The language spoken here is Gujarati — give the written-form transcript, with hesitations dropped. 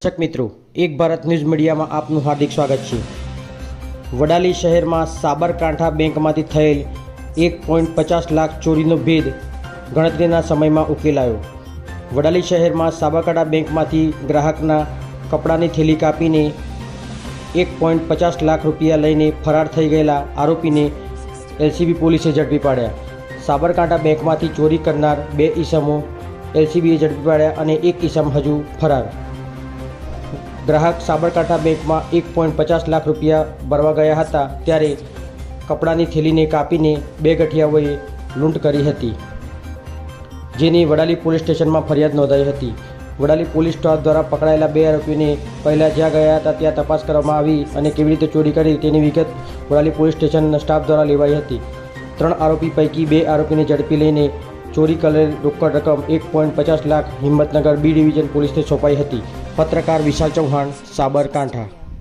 દર્શક મિત્રો, એક ભારત ન્યૂઝ મીડિયામાં આપનું હાર્દિક સ્વાગત છે। વડાલી શહેરમાં સાબરકાંઠા બેંકમાંથી થયેલ 1.50 લાખ ચોરીનો ભેદ ગણતરીના સમયમાં ઉકેલાયો। વડાલી શહેરમાં સાબરકાંઠા બેંકમાંથી ગ્રાહકના કપડાની થેલી કાપીને 1.50 લાખ રૂપિયા લઈને ફરાર થઈ ગયેલા આરોપીને એલસીબી પોલીસે ઝડપી પાડ્યા। સાબરકાંઠા બેંકમાંથી ચોરી કરનાર 2 ઈસમો એલસીબીએ ઝડપી પાડ્યા અને 1 ઈસમ હજુ ફરાર। ગ્રાહક સાબરકાંઠા બેંકમાં 1.50 લાખ રૂપિયા ભરવા ગયા હતા ત્યારે કપડાની થેલીને કાપીને 2 ગઠિયાઓએ લૂંટ કરી હતી, જેની વડાલી પોલીસ સ્ટેશનમાં ફરિયાદ નોંધાઈ હતી। વડાલી પોલીસ સ્ટાફ દ્વારા પકડાયેલા 2 આરોપીઓને પહેલાં જ્યાં ગયા હતા ત્યાં તપાસ કરવામાં આવી અને કેવી રીતે ચોરી કરી તેની વિગત વડાલી પોલીસ સ્ટેશનના સ્ટાફ દ્વારા લેવાઈ હતી। 3 આરોપી પૈકી 2 આરોપીને ઝડપી લઈને ચોરી કરેલ રોકડ રકમ 1.50 લાખ હિંમતનગર બી ડિવિઝન પોલીસને સોંપાઈ હતી। પત્રકાર વિશાલ ચૌહાણ, સાબરકાંઠા।